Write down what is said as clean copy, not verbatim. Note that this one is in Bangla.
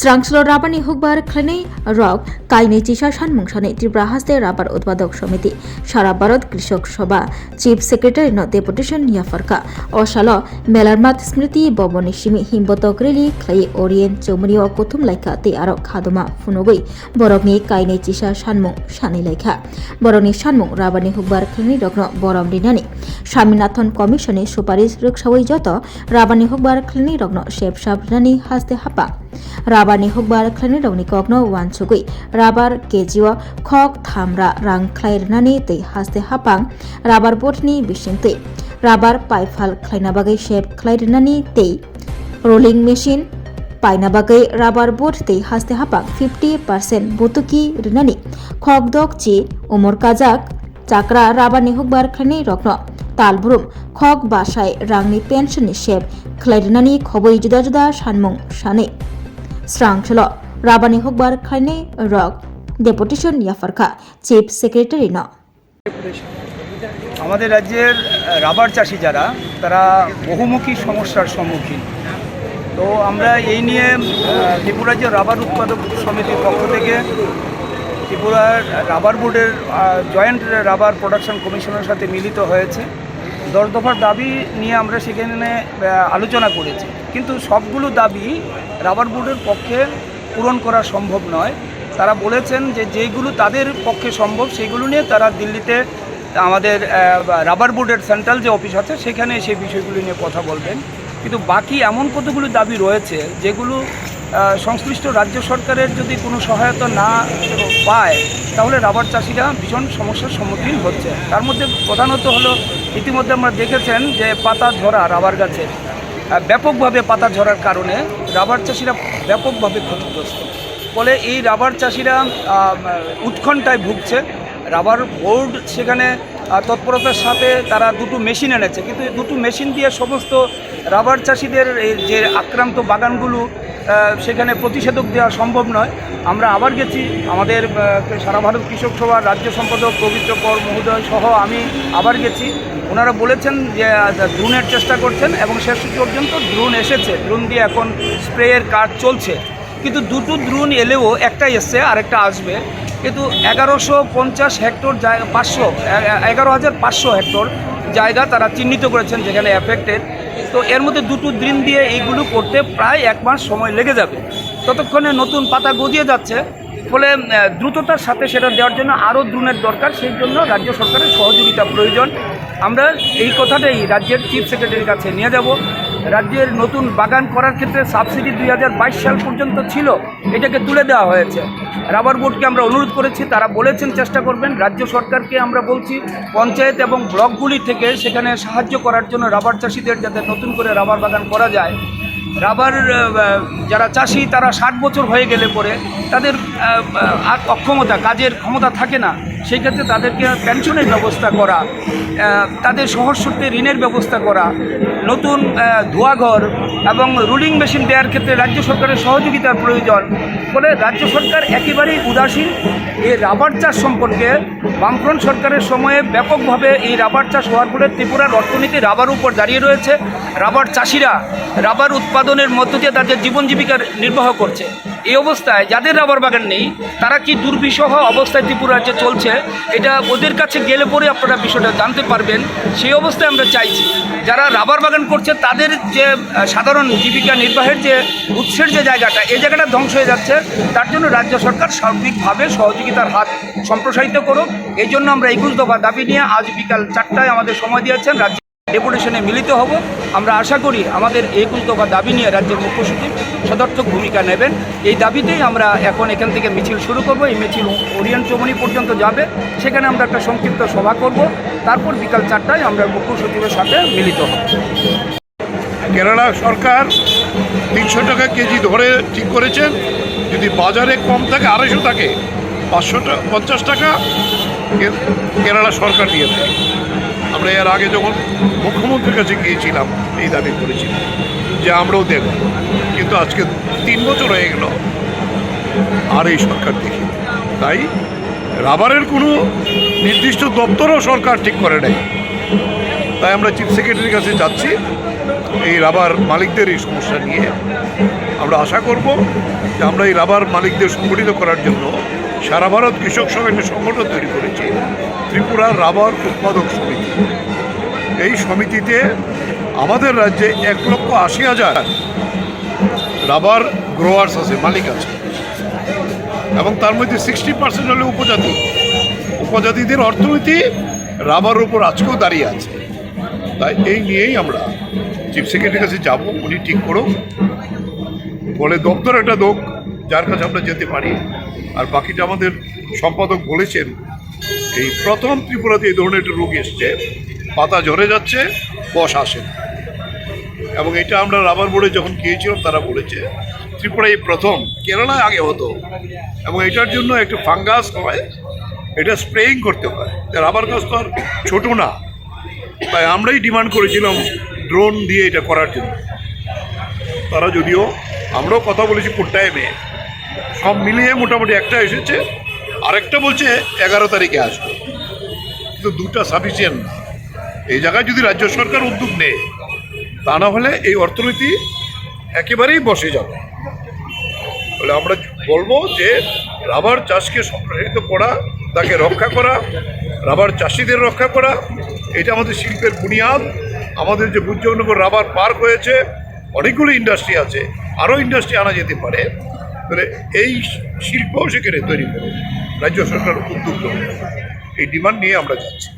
Srangslo Rabani Hukbar Klane Rock Kaine Chisha Shanmungsane Tripura Haste Rabar Utpadok Samiti Sara Bharat Krishok Sabha Chief Secretary no Deputation Niafarka Oshalo Melarmat Smriti Boboni Shimi Himbotok Reli Clay Orient Chomri o Kutum Laika Te Arok Khadoma Funogoi Borogni Kaine Chisha Shanmung Shani Laika Boroni Shanmung Rabani Hukbar Klane Rokno Borom Dinani Shaminathon Commissione Suparis Rukshawi Joto Rabani Hukbar Klane Rokno Shep Shabrani Haste Hapa Rabani Hukbar Klane Rokni Kokno Wansugui Rabar Kejiwa Khok Thamra Rang Klairnani Te Haste Hapang Rabar Botni Bishinte Rabar Paifal Klainabagai Shep Klairnani Te Rolling Machine Painabagai Rabar Bot Te Haste Hapang 50% Butuki Rinani Khok Dok Chi Umur Kazak Chakra Rabani Hukbar Klane Rokno Talburum Khok Basai Rangni Pension Shep Klairnani Khoboi Juda Juda Shanmung Shane Srangslo Rabani Hukbar Klane Rock Deputation Niafarka Chief Secretary no আমাদের রাজ্যের রাবার চাষি যারা তারা বহুমুখী সমস্যার সম্মুখীন। তো আমরা এই নিয়ে ত্রিপুরা রাজ্য রাবার উৎপাদক সমিতির পক্ষ থেকে ত্রিপুরার রাবার বোর্ডের জয়েন্ট রাবার প্রোডাকশন কমিশনের সাথে মিলিত হয়েছে। 10 দফার দাবি নিয়ে আমরা সেখানে আলোচনা করেছি, কিন্তু সবগুলো দাবি রাবার বোর্ডের পক্ষে পূরণ করা সম্ভব নয়। তারা বলেছেন যে যেগুলো তাদের পক্ষে সম্ভব সেগুলো নিয়ে তারা দিল্লিতে আমাদের রাবার বোর্ডের সেন্ট্রাল যে অফিস আছে সেখানে সেই বিষয়গুলো নিয়ে কথা বলবেন। কিন্তু বাকি এমন কতগুলো দাবি রয়েছে যেগুলো সংশ্লিষ্ট রাজ্য সরকারের যদি কোনো সহায়তা না পায় তাহলে রাবার চাষিরা ভীষণ সমস্যার সম্মুখীন হচ্ছে। তার মধ্যে প্রধানত হলো ইতিমধ্যে আমরা দেখেছেন যে পাতা ঝরা রাবার গাছের ব্যাপকভাবে পাতা ঝরার কারণে রাবার চাষিরা ব্যাপকভাবে ক্ষতিগ্রস্ত। ফলে এই রাবার চাষিরা উৎকণ্ঠায় ভুগছে। রাবার বোর্ড সেখানে তৎপরতার সাথে তারা দুটো মেশিন এনেছে, কিন্তু দুটো মেশিন দিয়ে সমস্ত রাবার চাষিদের যে আক্রান্ত বাগানগুলো সেখানে প্রতিষেধক দেওয়া সম্ভব নয়। আমরা আবার গেছি, আমাদের সারা ভারত কৃষক সভার রাজ্য সম্পাদক পবিত্র কর মহোদয় সহ আমি আবার গেছি। ওনারা বলেছেন যে ড্রোনের চেষ্টা করছেন এবং শেষ পর্যন্ত ড্রোন এসেছে, ড্রোন দিয়ে এখন স্প্রেয়ের কাজ চলছে। কিন্তু দুটো ড্রোন এলেও একটা এসছে আর একটা আসবে। কিন্তু 1150 হেক্টর জায়গা 11,500 হেক্টর জায়গা তারা চিহ্নিত করেছেন যেখানে অ্যাফেক্টেড। তো এর মধ্যে দুটো ড্রোন দিয়ে এইগুলো করতে প্রায় 1 মাস সময় লেগে যাবে। ততক্ষণে নতুন পাতা গজিয়ে যাচ্ছে। ফলে দ্রুততার সাথে সেটা দেওয়ার জন্য আরও ড্রোনের দরকার, সেই জন্য রাজ্য সরকারের সহযোগিতা প্রয়োজন। আমরা এই কথাটাই রাজ্যের চিফ সেক্রেটারির কাছে নিয়ে যাব। রাজ্যের নতুন বাগান করার ক্ষেত্রে সাবসিডি 2022 সাল পর্যন্ত ছিল, এটাকে তুলে দেওয়া হয়েছে। রাবার বোর্ডকে আমরা অনুরোধ করেছি, তারা বলেছেন চেষ্টা করবেন। রাজ্য সরকারকে আমরা বলছি পঞ্চায়েত এবং ব্লকগুলি থেকে সেখানে সাহায্য করার জন্য রাবার চাষিদের যাতে নতুন করে রাবার বাগান করা যায়। রাবার যারা চাষি তারা 60 বছর হয়ে গেলে পরে তাদের আর অক্ষমতা, কাজের ক্ষমতা থাকে না, সেই ক্ষেত্রে তাদেরকে পেনশনের ব্যবস্থা করা, তাদের সহজ শর্তে ঋণের ব্যবস্থা করা, নতুন ধোয়াঘর এবং রুলিং মেশিন দেওয়ার ক্ষেত্রে রাজ্য সরকারের সহযোগিতার প্রয়োজন। ফলে রাজ্য সরকার একেবারেই উদাসীন। এই রাবার চাষ সম্পর্কে বামফ্রন্ট সরকারের সময়ে ব্যাপকভাবে এই রাবার চাষ হওয়ার ফলে ত্রিপুরার অর্থনীতি রাবার উপর দাঁড়িয়ে রয়েছে। রাবার চাষিরা রাবার উৎপাদনের মধ্য দিয়ে তাদের জীবন জীবিকা নির্বাহ করছে। এই অবস্থায় যাদের রাবার বাগান নেই তারা কি দুর্বিষহ অবস্থায় ত্রিপুরা রাজ্যে চলছে, এটা ওদের কাছে গেলে পরে আপনারা বিষয়টা জানতে পারবেন। সেই অবস্থায় আমরা চাইছি যারা রাবার বাগান করছে তাদের যে সাধারণ জীবিকা নির্বাহের যে উৎসের যে জায়গাটা, এই জায়গাটা ধ্বংস হয়ে যাচ্ছে। তার জন্য রাজ্য সরকার সার্বিকভাবে সহযোগিতার হাত সম্প্রসারিত করুক। এই জন্য আমরা 21 দফা দাবি নিয়ে আজ বিকাল 4টায় আমাদের সময় দিয়েছেন, রাজ্য ডেপুটেশনে মিলিত হব। আমরা আশা করি আমাদের 21 দফা দাবি নিয়ে রাজ্যের মুখ্য সচিব সদর্থক ভূমিকা নেবেন। এই দাবিতেই আমরা এখন এখান থেকে মিছিল শুরু করব। এই মিছিল ওরিয়েন্ট চৌমনি পর্যন্ত যাবে, সেখানে আমরা একটা সংক্ষিপ্ত সভা করব। তারপর বিকাল 4টায় আমরা মুখ্য সচিবের সাথে মিলিত হব। কেরালা সরকার 300 টাকা কেজি ধরে ঠিক করেছেন, যদি বাজারে কম থাকে 250 থাকে 550 টাকা কেরালা সরকার দিয়ে দেয়। আমরা এর আগে যখন মুখ্যমন্ত্রীর কাছে গিয়েছিলাম এই দাবি করেছিলাম যে আমরাও দেব, কিন্তু আজকে 3 বছর হয়ে গেল আর এই সরকার দেখি। তাই রাবারের কোনো নির্দিষ্ট দপ্তরও সরকার ঠিক করে নেয়। তাই আমরা চিফ সেক্রেটারির কাছে যাচ্ছি, এই রাবার মালিকদের এই সমস্যা নিয়ে আমরা আশা করব যে আমরা এই রাবার মালিকদের সংগঠিত করার জন্য সারা ভারত কৃষক সভা একটা সংগঠন তৈরি করেছি, ত্রিপুরা রাবার উৎপাদক সমিতি। এই সমিতিতে আমাদের রাজ্যে 1,80,000 রাবার গ্রোয়ার্স আছে, মালিক আছে, এবং তার মধ্যে 60% হলে উপজাতি। উপজাতিদের অর্থনীতি রাবারের উপর আজকেও দাঁড়িয়ে আছে। তাই এই নিয়েই আমরা চিফ সেক্রেটারির কাছে যাব, উনি ঠিক করুক, বলে দপ্তর একটা দোক যার কাছে আমরা যেতে পারি। আর বাকিটা আমাদের সম্পাদক বলেছেন, এই প্রথম ত্রিপুরাতে এই ধরনের একটা রোগ এসছে, পাতা ঝরে যাচ্ছে, বস আসে না। এবং এটা আমরা রাবার বোর্ডে যখন গিয়েছিলাম তারা বলেছে ত্রিপুরায় প্রথম, কেরালায় আগে হতো, এবং এটার জন্য একটা ফাঙ্গাস হয়, এটা স্প্রেইং করতে হয়। রাবার গাছ তো আর ছোটো না, তাই আমরাই ডিমান্ড করেছিলাম ড্রোন দিয়ে এটা করার জন্য। তারা যদিও, আমরাও কথা বলেছি টাইমে, সব মিলিয়ে মোটামুটি একটা এসেছে, আরেকটা বলছে 11 তারিখে আসবে, কিন্তু দুটা সাফিসিয়েন্ট না। এই জায়গায় যদি রাজ্য সরকার উদ্যোগ নেয়, তা না হলে এই অর্থনীতি একেবারেই বসে যাবে। বলে আমরা বলবো যে রাবার চাষকে সম্প্রসারিত করা, তাকে রক্ষা করা, রাবার চাষিদের রক্ষা করা, এটা আমাদের শিল্পের বুনিয়াদ। আমাদের যে বুজ্জনগর রাবার পার্ক হয়েছে, অনেকগুলো ইন্ডাস্ট্রি আছে, আরও ইন্ডাস্ট্রি আনা যেতে পারে। তাহলে এই শিল্পও সেখানে তৈরি করে রাজ্য সরকার উদ্যোগ নেবে। এই ডিমান্ড নিয়ে আমরা যাচ্ছি।